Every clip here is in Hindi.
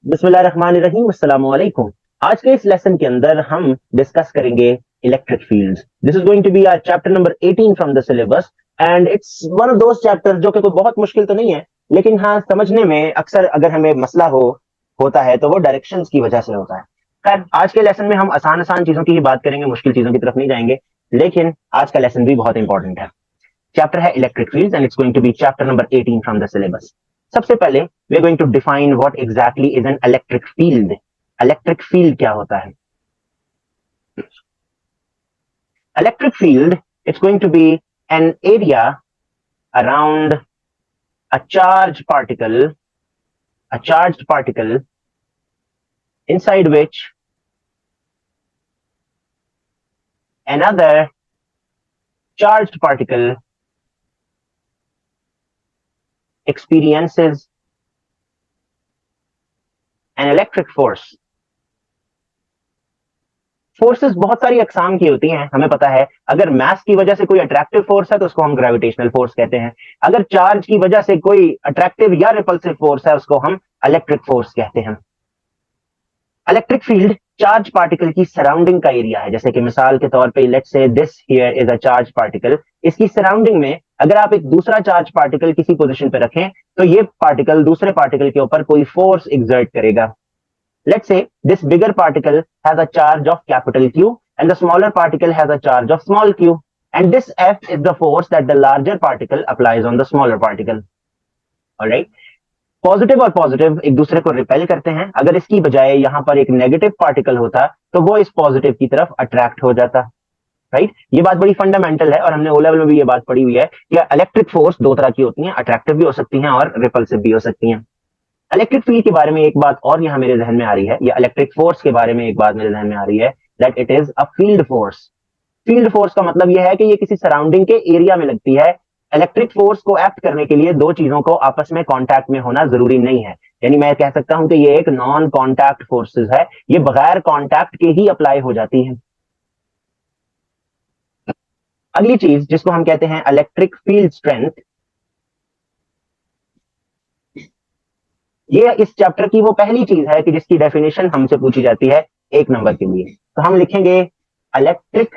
बिस्मिल्लाहिर्रहमानिर्रहीम, अस्सलामु अलैकुम। आज के इस लेसन के अंदर हम डिस्कस करेंगे electric fields. This is going to be our chapter number 18 from the syllabus and it's one of those chapter जो कि कोई बहुत मुश्किल तो नहीं है, लेकिन हाँ समझने में अक्सर अगर हमें मसला होता है तो वो डायरेक्शंस की वजह से होता है। खैर आज के लेसन में हम आसान आसान चीजों की ही बात करेंगे, मुश्किल चीजों की तरफ नहीं जाएंगे, लेकिन आज का लेसन भी बहुत इंपॉर्टेंट है। चैप्टर है electric fields and it's going to be chapter number 18 from the syllabus. सबसे पहले we are going to define what exactly is an electric field. Electric field क्या होता है? Electric field it's going to be an area around a charged particle, a charged particle inside which another charged particle experiences an electric force. Forces बहुत सारी अकसाम की होती हैं, हमें पता है। अगर मास की वजह से कोई अट्रैक्टिव फोर्स है तो उसको हम ग्रेविटेशनल फोर्स कहते हैं। अगर चार्ज की वजह से कोई अट्रैक्टिव या रिपल्सिव फोर्स है उसको हम इलेक्ट्रिक फोर्स कहते हैं। इलेक्ट्रिक फील्ड चार्ज पार्टिकल की सराउंडिंग का एरिया है। जैसे कि मिसाल के तौर पे let's say this here is a charge particle. इसकी सराउंडिंग में अगर आप एक दूसरा चार्ज पार्टिकल किसी पोजीशन पे रखें तो ये पार्टिकल दूसरे पार्टिकल के ऊपर कोई फोर्स एक्सर्ट करेगा। Let's say this bigger particle has a charge of capital Q and the smaller particle has a charge of small q. And this F is the force that the larger particle applies on the smaller particle. Alright? Positive और पॉजिटिव एक दूसरे को रिपेल करते हैं। अगर इसकी बजाय यहां पर एक नेगेटिव पार्टिकल होता तो वो इस पॉजिटिव की तरफ अट्रैक्ट हो जाता। राइट? ये बात बड़ी फंडामेंटल है और हमने ओ लेवल में भी ये बात पढ़ी हुई है कि इलेक्ट्रिक फोर्स दो तरह की होती हैं, अट्रैक्टिव भी हो सकती हैं और रिपल्सिव भी हो सकती हैं। इलेक्ट्रिक फील्ड के बारे में एक बात और यहां मेरे जहन में आ रही है, या इलेक्ट्रिक फोर्स के बारे में एक बात मेरे जहन में आ रही है, that it is a field force. Field force का मतलब यह है कि ये किसी सराउंडिंग के एरिया में लगती है। इलेक्ट्रिक फोर्स को एक्ट करने के लिए दो चीजों को आपस में कांटेक्ट में होना जरूरी नहीं है। यानी मैं कह सकता हूं कि ये एक नॉन कांटेक्ट फोर्सेस है, ये बगैर कांटेक्ट के ही अप्लाई हो जाती है। अगली चीज जिसको हम कहते हैं इलेक्ट्रिक फील्ड स्ट्रेंथ, ये इस चैप्टर की वो पहली चीज है कि जिसकी डेफिनेशन हमसे पूछी जाती है एक नंबर के लिए। तो हम लिखेंगे electric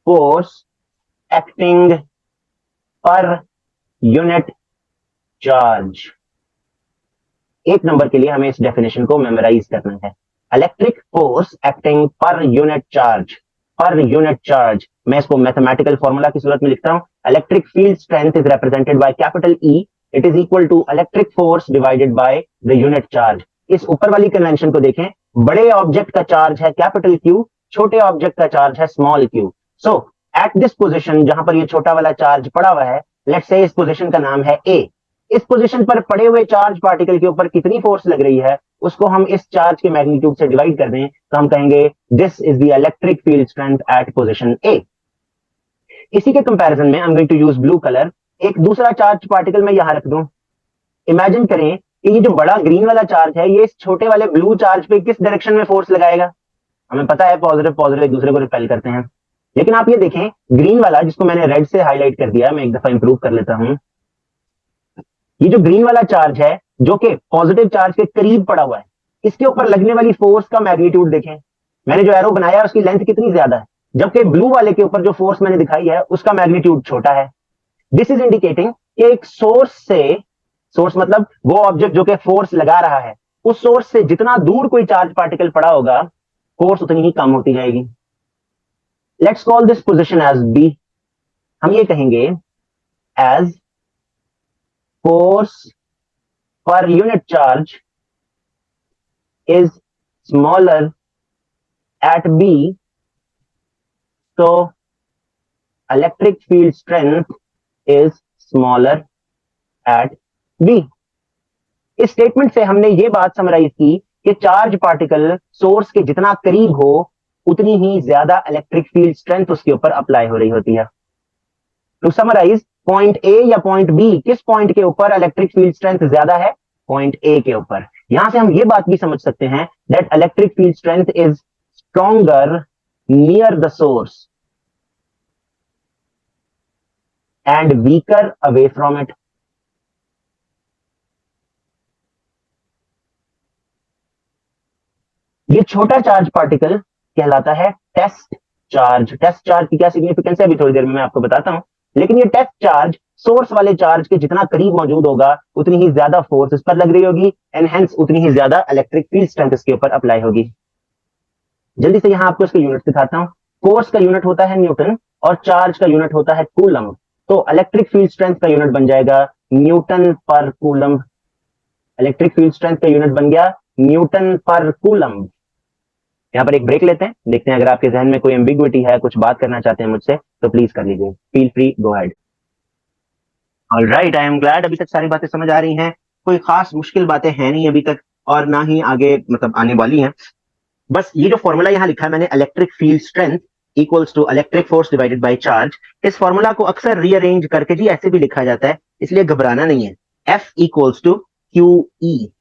force acting per unit charge. एक नंबर के लिए हमें इस डेफिनेशन को मेमोराइज करना है। Electric force acting per unit charge. Per unit charge मैं इसको मैथमेटिकल फॉर्मूला की सूरत में लिखता हूं। Electric field strength is represented by capital E, it is equal to electric force divided by the unit charge. इस ऊपर वाली कन्वेंशन को देखें, बड़े ऑब्जेक्ट का चार्ज है कैपिटल क्यू, छोटे ऑब्जेक्ट का चार्ज है small Q. So at this position जहां पर ये छोटा वाला चार्ज पड़ा हुआ है, लेट्स से इस पोजीशन का नाम है ए। इस पोजीशन पर पड़े हुए चार्ज पार्टिकल के ऊपर कितनी फोर्स लग रही है उसको हम इस चार्ज के मैग्नीट्यूड से डिवाइड कर दें तो हम कहेंगे this is the electric field strength at position A. इसी के कंपैरिजन में I am going to use blue colour. एक दूसरा चार्ज पार्टिकल मैं यहां रख दूं। इमेजिन करें कि ये जो बड़ा ग्रीन वाला चार्ज है ये इस छोटे वाले ब्लू चार्ज पे किस डायरेक्शन में फोर्स लगाएगा? हमें पता है पॉजिटिव पॉजिटिव एक दूसरे को रिपेल करते हैं, लेकिन आप ये देखें ग्रीन वाला जिसको मैंने रेड से हाईलाइट कर दिया, मैं एक दफा इंप्रूव कर लेता हूं। ये जो ग्रीन वाला चार्ज है जो कि पॉजिटिव चार्ज के करीब पड़ा हुआ है, इसके ऊपर लगने वाली फोर्स का मैग्नीट्यूड देखें। मैंने जो एरो बनाया है उसकी लेंथ कितनी ज्यादा है, जबकि ब्लू वाले के ऊपर जो फोर्स मैंने दिखाई है उसका मैग्नीट्यूड छोटा है। दिस इज इंडिकेटिंग कि एक सोर्स से, सोर्स मतलब वो ऑब्जेक्ट जो कि फोर्स लगा रहा है, उस सोर्स से जितना दूर कोई चार्ज पार्टिकल पड़ा होगा फोर्स उतनी ही कम होती जाएगी। Let's call this position as B. हम ये कहेंगे as force per unit charge is smaller at B, so electric field strength is smaller at B। इस स्टेटमेंट से हमने ये बात समराइज की कि चार्ज पार्टिकल सोर्स के जितना करीब हो उतनी ही ज्यादा इलेक्ट्रिक फील्ड स्ट्रेंथ उसके ऊपर अप्लाई हो रही होती है। टू समराइज, पॉइंट ए या पॉइंट बी, किस पॉइंट के ऊपर इलेक्ट्रिक फील्ड स्ट्रेंथ ज्यादा है? पॉइंट ए के ऊपर। यहां से हम ये बात भी समझ सकते हैं that electric field strength is stronger near the source and weaker away from it. ये छोटा चार्ज पार्टिकल कहलाता है टेस्ट चार्ज। टेस्ट चार्ज की क्या सिग्निफिकेंस है अभी थोड़ी देर में मैं आपको बताता हूं, लेकिन ये टेस्ट चार्ज सोर्स वाले चार्ज के जितना करीब मौजूद होगा उतनी ही ज्यादा फोर्स इस पर लग रही होगी एंड हेंस उतनी ही ज्यादा इलेक्ट्रिक फील्ड स्ट्रेंथ इसके ऊपर अप्लाई होगी। जल्दी से यहां आपको इसके यूनिट दिखाता हूं। फोर्स का यूनिट होता है न्यूटन और चार्ज का यूनिट होता है कूलम। तो इलेक्ट्रिक फील्ड स्ट्रेंथ का यूनिट बन जाएगा न्यूटन पर कूलम। इलेक्ट्रिक फील्ड स्ट्रेंथ का यूनिट बन गया न्यूटन पर कूलम। यहां पर एक ब्रेक लेते हैं, देखते हैं अगर आपके जहन में कोई एम्बिग्विटी है, कुछ बात करना चाहते हैं मुझसे तो प्लीज कर लीजिए, feel free, go ahead. Alright, I am glad अभी तक सारी बातें समझ आ रही हैं, कोई खास मुश्किल बातें हैं नहीं अभी तक और ना ही आगे मतलब आने वाली हैं। बस ये जो फॉर्मूला यहां लिखा है मैंने, electric field strength equals to electric force divided by charge, इस फॉर्मूला को अक्सर रीअरेंज करके जी ऐसे भी लिखा जाता है, इसलिए घबराना नहीं है। F equals to Q E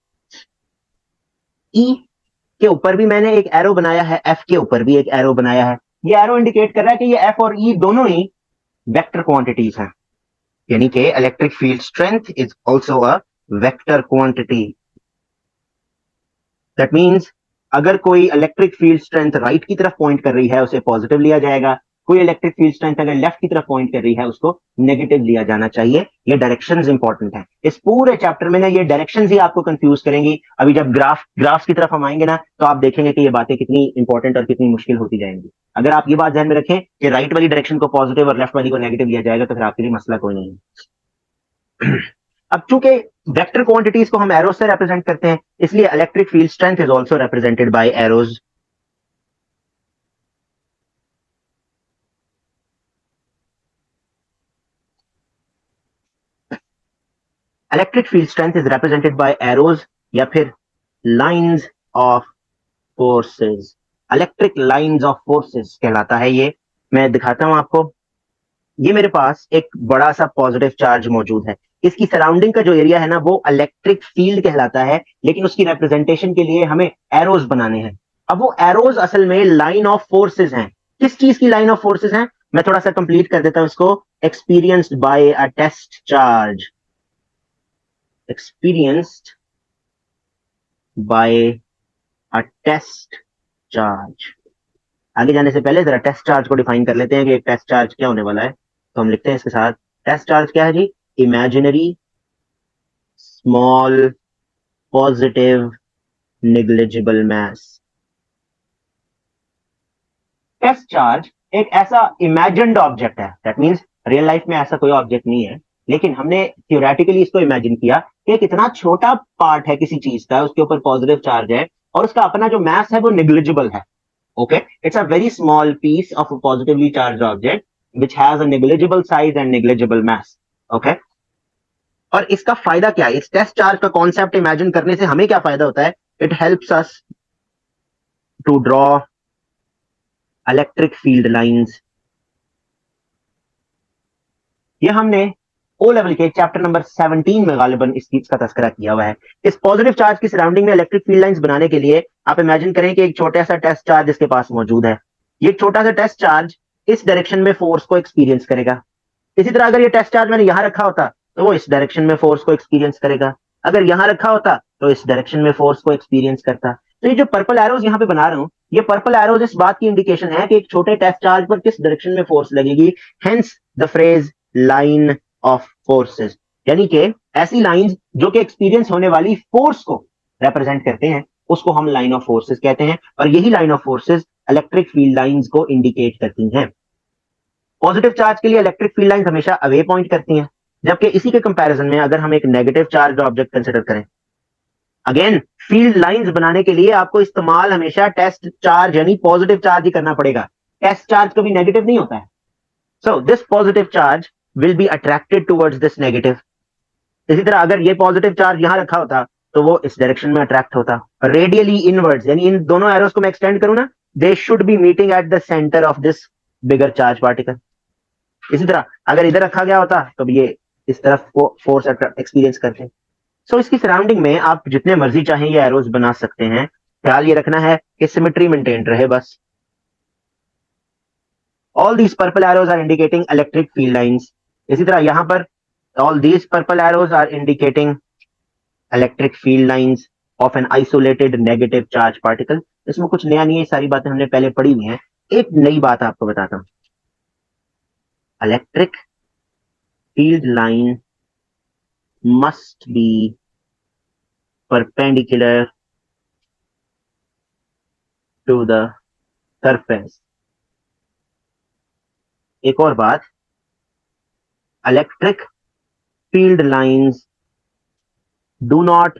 के ऊपर भी मैंने एक एरो बनाया है, F के ऊपर भी एक एरो बनाया है। ये एरो इंडिकेट कर रहा है कि ये F और E दोनों ही वेक्टर क्वांटिटीज हैं, यानी कि electric field strength is also a vector quantity. That means अगर कोई इलेक्ट्रिक फील्ड स्ट्रेंथ राइट की तरफ पॉइंट कर रही है उसे पॉजिटिव लिया जाएगा, कोई इलेक्ट्रिक फील्ड स्ट्रेंथ अगर लेफ्ट की तरफ पॉइंट कर रही है उसको नेगेटिव लिया जाना चाहिए। ये डायरेक्शंस इंपॉर्टेंट है, इस पूरे चैप्टर में ना ये डायरेक्शंस ही आपको कंफ्यूज करेंगी। अभी जब ग्राफ्स की तरफ हम आएंगे ना तो आप देखेंगे कि ये बातें कितनी इंपॉर्टेंट और कितनी मुश्किल होती जाएंगी। अगर आप ये बात ध्यान में रखें कि राइट वाली डायरेक्शन को पॉजिटिव और लेफ्ट वाली को नेगेटिव लिया जाएगा तो फिर आपके लिए मसला कोई नहीं है। अब चूंकि वेक्टर क्वांटिटीज को हम एरोज से रिप्रेजेंट करते हैं इसलिए electric field strength is also represented by arrows. Electric field strength is represented bye arrows या फिर lines of forces. Electric lines of forces कहलाता है ये। मैं दिखाता हूं आपको, ये मेरे पास एक बड़ा सा पॉजिटिव चार्ज मौजूद है, इसकी सराउंडिंग का जो एरिया है ना वो इलेक्ट्रिक फील्ड कहलाता है, लेकिन उसकी रिप्रेजेंटेशन के लिए हमें एरोज बनाने हैं। अब वो एरोज असल में लाइन ऑफ फोर्सेस हैं। किस चीज की लाइन ऑफ फोर्सेस हैं, मैं थोड़ा सा कंप्लीट कर देता हूं इसको। Experienced by a test charge, experienced by a test charge. आगे जाने से पहले जरा टेस्ट चार्ज को डिफाइन कर लेते हैं कि एक टेस्ट चार्ज क्या होने वाला है। तो हम लिखते हैं इसके साथ, टेस्ट चार्ज क्या है जी, imaginary small positive negligible mass. Test charge एक ऐसा इमेजिन्ड ऑब्जेक्ट है, दैट मींस रियल लाइफ में ऐसा कोई ऑब्जेक्ट नहीं है, लेकिन हमने थियोरेटिकली इसको इमेजिन किया कि कितना छोटा पार्ट है किसी चीज का, उसके ऊपर पॉजिटिव चार्ज है और उसका अपना जो मास है वो नेग्लिजिबल है। Okay, it's a very small piece of a positively charged object which has a negligible size and negligible mass. Okay, और इसका फायदा क्या है, इस टेस्ट चार्ज का कॉन्सेप्ट इमेजिन करने से हमें क्या फायदा होता है? It helps us to draw electric field lines. ये हमने ओ लेवल के चैप्टर नंबर 17 में गालिबन इस चीज का तस्करा किया हुआ है। इस पॉजिटिव चार्ज की सराउंडिंग में इलेक्ट्रिक फील्ड लाइंस बनाने के लिए आप इमेजिन करें कि एक छोटा सा टेस्ट चार्ज इसके पास मौजूद है। ये छोटा सा टेस्ट चार्ज इस डायरेक्शन में फोर्स को एक्सपीरियंस करेगा। इसी तरह अगर ये टेस्ट चार्ज मैंने यहां रखा होता तो वो इस डायरेक्शन में फोर्स को एक्सपीरियंस करेगा, अगर यहां रखा होता तो इस डायरेक्शन में फोर्स को एक्सपीरियंस करता। तो ये जो पर्पल एरोज यहां पे बना रहा हूं, ये पर्पल एरोज इस बात की इंडिकेशन है कि एक छोटे टेस्ट चार्ज पर किस डायरेक्शन में फोर्स लगेगी, hence the phrase line of forces, यानी कि ऐसी लाइंस जो कि एक्सपीरियंस होने वाली फोर्स को रिप्रेजेंट करते हैं उसको हम लाइन ऑफ फोर्सेस कहते हैं, और यही line of forces electric field lines को इंडिकेट करती हैं। पॉजिटिव चार्ज के लिए इलेक्ट्रिक फील्ड लाइंस हमेशा अवे पॉइंट करती हैं, जबकि इसी के कंपैरिजन में अगर हम एक नेगेटिव चार्ज ऑब्जेक्ट कंसीडर करें, अगेन फील्ड लाइंस बनाने के लिए आपको इस्तेमाल हमेशा टेस्ट चार्ज यानी पॉजिटिव चार्ज ही करना पड़ेगा। टेस्ट चार्ज कभी नेगेटिव नहीं होता है। So this positive charge will be attracted towards this negative. इसी तरह अगर ये पॉजिटिव चार्ज यहां रखा होता तो वो इस डायरेक्शन में अट्रैक्ट होता, रेडियली इनवर्ड्स, यानी इन दोनों एरोस को मैं एक्सटेंड करूं ना, they should be meeting at the centre of this bigger charge particle. इसी तरह अगर इधर रखा गया होता तो ये इस तरफ को फोर्स एक्सपीरियंस करते। सो इसकी सराउंडिंग में आप जितने मर्जी चाहें ये एरोस बना सकते हैं, ख्याल ये रखना है कि सिमेट्री मेंटेन रहे बस। All these purple arrows are indicating electric field lines. इसी तरह यहां पर all these purple arrows are indicating electric field lines. Of an isolated negative charge particle. इसमें कुछ नया नहीं है, सारी बातें हमने पहले पढ़ी हुई हैं। एक नई बात आपको बताता हूं, electric field line must be perpendicular to the surface. एक और बात, electric field lines do not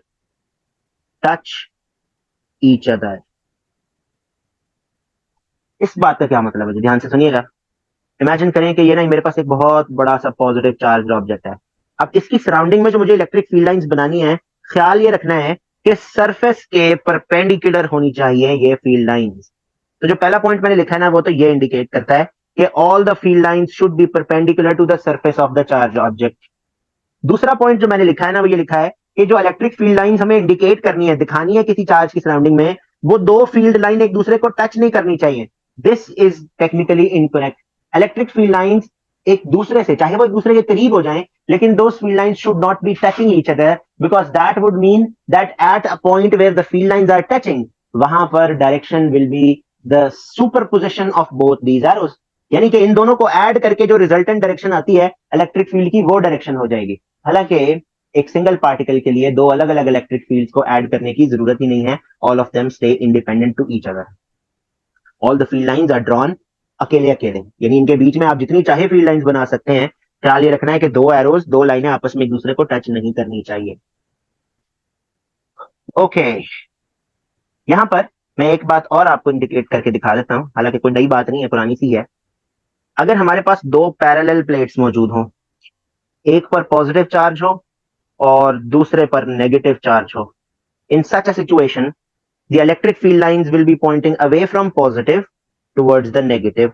touch each other. इस बात का क्या मतलब है, ध्यान से सुनिएगा। इमेजिन करें कि ये ना मेरे पास एक बहुत बड़ा सा पॉजिटिव चार्ज ऑब्जेक्ट है। अब इसकी सराउंडिंग में जो मुझे इलेक्ट्रिक फील्ड लाइंस बनानी है, ख्याल ये रखना है कि सरफेस के परपेंडिकुलर होनी चाहिए ये फील्ड लाइंस। तो जो पहला पॉइंट मैंने लिखा है ना, वो तो ये इंडिकेट करता है कि all the field lines should be perpendicular to the surface of the charge object. दूसरा पॉइंट जो मैंने लिखा है ना, वो ये लिखा है कि जो इलेक्ट्रिक फील्ड लाइंस हमें इंडिकेट करनी है, दिखानी है किसी चार्ज की सराउंडिंग में, वो दो फील्ड लाइन एक दूसरे को टच नहीं करनी चाहिए। This is technically incorrect. Electric field lines एक दूसरे से, चाहे वो एक दूसरे के करीब हो जाएं, लेकिन those field lines should not be touching each other, because that would mean that at a point where the field lines are touching, वहां पर direction will be the superposition of both these arrows। यानी कि इन दोनों को ऐड करके जो रिजल्टेंट डायरेक्शन आती है इलेक्ट्रिक फील्ड की, वो डायरेक्शन हो जाएगी। हालांकि एक सिंगल पार्टिकल के लिए दो अलग अलग इलेक्ट्रिक फील्ड्स को ऐड करने की जरूरत ही नहीं है। All of them stay independent to each other. All the field lines are drawn अकेले अकेले, यानी इनके बीच में आप जितनी चाहे फील्ड लाइंस बना सकते हैं। ख्याल ये रखना है कि दो एरोज, दो लाइनें आपस में एक दूसरे को टच नहीं करनी चाहिए। ओके, यहां पर मैं एक बात और आपको इंडिकेट करके दिखा देता हूं, हालांकि कोई नई बात नहीं है, पुरानी सी है। अगर हमारे पास दो पैरेलल प्लेट्स मौजूद हों, एक पर पॉजिटिव चार्ज हो और दूसरे पर नेगेटिव चार्ज हो, in such a situation the electric field lines will be pointing away from positive towards the negative.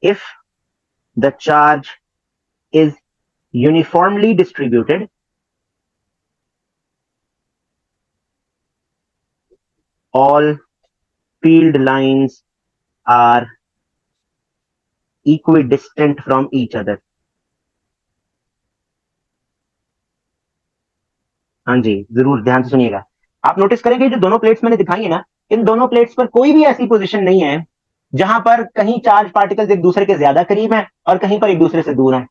If the charge is uniformly distributed, all field lines are equidistant from each other. हाँ जी, जरूर ध्यान से सुनिएगा। आप नोटिस करेंगे जो दोनों प्लेट्स मैंने दिखाई है ना, इन दोनों प्लेट्स पर कोई भी ऐसी पोजीशन नहीं है जहां पर कहीं चार्ज पार्टिकल्स एक दूसरे के ज्यादा करीब हैं और कहीं पर एक दूसरे से दूर हैं।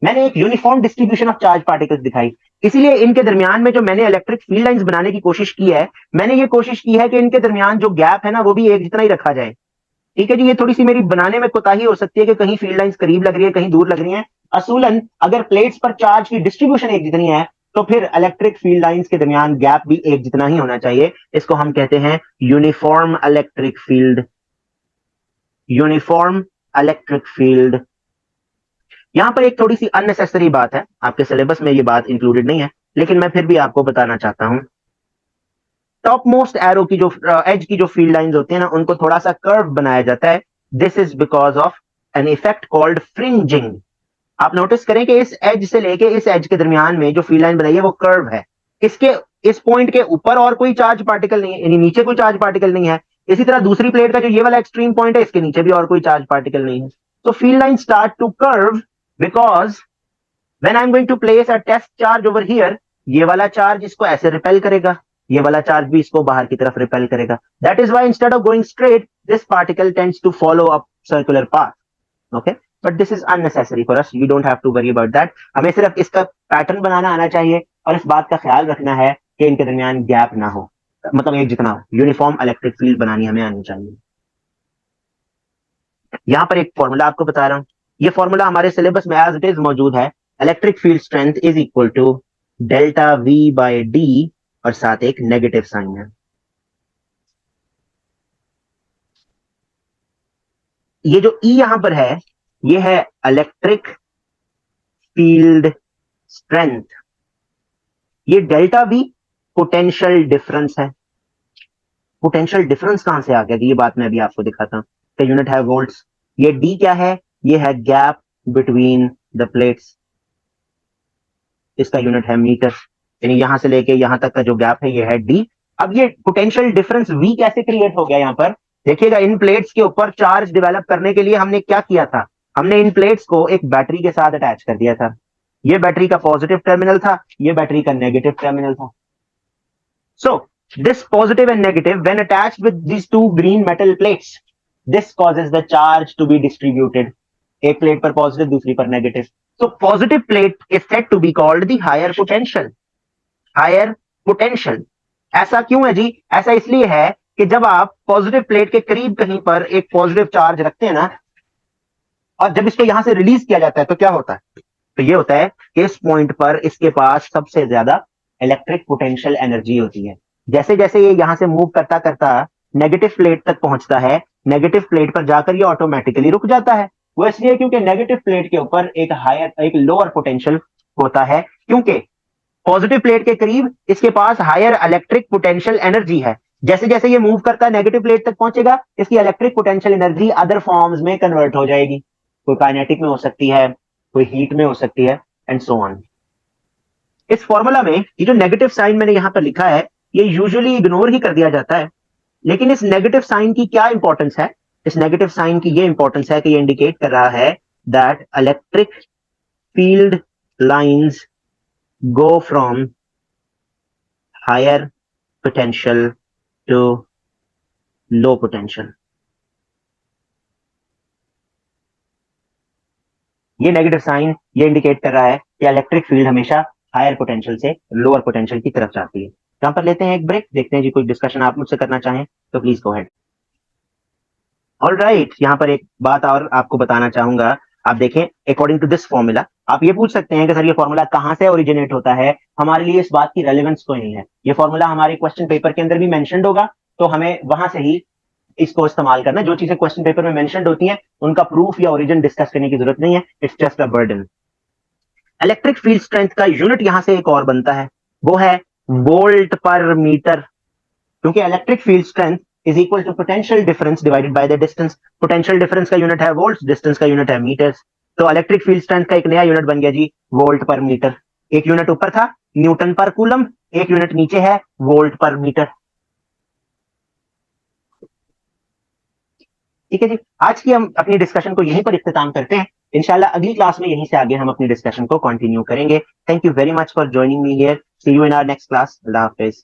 मैंने एक uniform distribution of charge particles दिखाई, इसीलिए इनके दरमियान में जो मैंने इलेक्ट्रिक फील्ड लाइंस बनाने की कोशिश की है, मैंने ये कोशिश की है कि इनके दरमियान जो गैप है ना, वो भी एक जितना ही रखा जाए। ठीक है जी, ये थोड़ी सी मेरी बनाने में कोताही हो सकती है कि कहीं फील्ड लाइंस करीब लग रही है, कहीं दूर लग रही है। असूलन अगर प्लेट्स पर चार्ज की डिस्ट्रीब्यूशन एक जितनी है, तो फिर इलेक्ट्रिक फील्ड लाइंस के दरमियान गैप भी एक जितना ही होना चाहिए। इसको हम कहते हैं uniform electric field. Uniform electric field. यहां पर एक थोड़ी सी अननेसेसरी बात है, आपके सिलेबस में ये बात इंक्लूडेड नहीं है, लेकिन मैं फिर भी आपको बताना चाहता हूं। टॉप मोस्ट एरो की जो एज की जो फील्ड लाइंस होती है ना, उनको थोड़ा सा कर्व बनाया जाता है। This is because of an effect called fringing. आप नोटिस करें कि इस एज से लेके इस एज के दरमियान में जो फील्ड लाइन बनाई है वो कर्व है। इसके इस पॉइंट के ऊपर और कोई चार्ज पार्टिकल नहीं है, यानी नीचे कोई चार्ज पार्टिकल नहीं है। इसी तरह दूसरी प्लेट का जो ये वाला एक्सट्रीम पॉइंट है, इसके नीचे भी और कोई चार्ज पार्टिकल नहीं है। तो field line start to curve because when I am going to place a test charge over here, ये वाला चार्ज इसको ऐसे रिपेल करेगा, ये वाला चार्ज भी इसको बाहर की तरफ रिपेल करेगा। That is why instead of going straight, this particle tends to follow a circular path. Okay, but this is unnecessary for us, we don't have to worry about that. हमें सिर्फ इसका पैटर्न बनाना आना चाहिए और इस बात का ख्याल रखना है कि इनके दरमियान गैप ना हो, मतलब एक जितना हो। यूनिफॉर्म इलेक्ट्रिक फील्ड बनानी हमें आनी चाहिए। यहां पर एक फॉर्मूला आपको बता रहा हूं, ये फॉर्मूला हमारे सिलेबस में एज इट इज मौजूद है। Electric field strength is equal to delta V by d, और साथ एक नेगेटिव साइन है। ये जो ई यहां पर है, ये है इलेक्ट्रिक फील्ड स्ट्रेंथ। ये डेल्टा वी पोटेंशियल डिफरेंस है। पोटेंशियल डिफरेंस कहां से आ गया, ये बात मैं अभी आपको दिखाता हूं। तो यूनिट है वोल्ट्स। ये डी क्या है, ये है गैप बिटवीन द प्लेट्स, इसका यूनिट है मीटर। यानी यहां से लेके यहां तक का जो गैप है, ये है डी। अब ये पोटेंशियल डिफरेंस वी कैसे क्रिएट हो गया, यहां पर देखिएगा। इन प्लेट्स के ऊपर चार्ज डेवलप करने के लिए हमने क्या किया था, हमने इन प्लेट्स को एक बैटरी के साथ अटैच कर दिया था। ये बैटरी का पॉजिटिव टर्मिनल था, ये बैटरी का नेगेटिव टर्मिनल था. So this positive and negative when attached with these two green metal plates, this causes the charge to be distributed. एक प्लेट पर पॉजिटिव, दूसरी पर negative. So positive plate is said to be called the higher potential. Higher potential. ऐसा क्यों है जी? ऐसा इसलिए है कि जब आप पॉजिटिव प्लेट के करीब कहीं पर एक पॉजिटिव चार्ज रखते हैं ना, और जब इसको यहां से रिलीज किया जाता है तो क्या होता है? तो ये होता है कि इस पॉइंट पर इसके पास सबसे ज्यादा इलेक्ट्रिक पोटेंशियल एनर्जी होती है. जैसे जैसे ये यहां से मूव करता करता नेगेटिव प्लेट तक पहुंचता है, नेगेटिव प्लेट पर जाकर ये ऑटोमेटिकली रुक जाता है. वो इसलिए क्योंकि नेगेटिव प्लेट के ऊपर एक लोअर पोटेंशियल होता है, क्योंकि पॉजिटिव प्लेट के करीब इसके पास हायर इलेक्ट्रिक पोटेंशियल एनर्जी है. जैसे जैसे ये मूव करता है नेगेटिव प्लेट तक पहुंचेगा, इसकी electric potential energy other forms में कन्वर्ट हो जाएगी. कोई काइनेटिक में हो सकती है, कोई हीट में हो सकती है, एंड सो ऑन. इस फॉर्मूला में ये जो नेगेटिव साइन मैंने यहां पर लिखा है, ये यूजुअली इग्नोर ही कर दिया जाता है. लेकिन इस नेगेटिव साइन की क्या इंपॉर्टेंस है? इस नेगेटिव साइन की ये इंपॉर्टेंस है कि ये इंडिकेट कर रहा है that electric field lines go from higher potential to low potential. ये नेगेटिव साइन ये इंडिकेट कर रहा है कि इलेक्ट्रिक फील्ड हमेशा हायर पोटेंशियल से लोअर पोटेंशियल की तरफ जाती है. यहां पर लेते हैं एक ब्रेक, देखते हैं जी कोई डिस्कशन आप मुझसे करना चाहें तो प्लीज गो अहेड. ऑलराइट, यहां पर एक बात और आपको बताना चाहूंगा. आप देखें, अकॉर्डिंग टू दिस फॉर्मूला, आप ये पूछ सकते हैं कि सर ये फॉर्मूला कहां से ओरिजिनेट होता है? हमारे लिए इस बात की रेलेवेंस कोई नहीं है. ये फॉर्मूला हमारे क्वेश्चन पेपर के अंदर भी मेंशन्ड होगा, तो हमें वहां से ही इसको इस्तेमाल करना. जो चीजें क्वेश्चन पेपर में मेंशन्ड होती हैं उनका प्रूफ या ओरिजिन डिस्कस करने की जरूरत नहीं है. It's just a burden. Electric field strength का यूनिट यहां से एक और बनता है, वो है वोल्ट पर मीटर. क्योंकि electric field strength is equal to potential difference divided by the distance. Potential difference का यूनिट है वोल्ट, डिस्टेंस का यूनिट है मीटर्स. तो इलेक्ट्रिक फील्ड स्ट्रेंथ का एक नया यूनिट बन गया जी, वोल्ट पर मीटर. एक यूनिट ऊपर था न्यूटन पर कूलम, एक यूनिट नीचे है वोल्ट पर मीटर. ठीक है जी, आज की हम अपनी डिस्कशन को यहीं पर इख्तिताम करते हैं. इंशाल्लाह अगली क्लास में यहीं से आगे हम अपनी डिस्कशन को कंटिन्यू करेंगे. Thank you very much for joining me here. See you in our next class. अल्लाह हाफिज.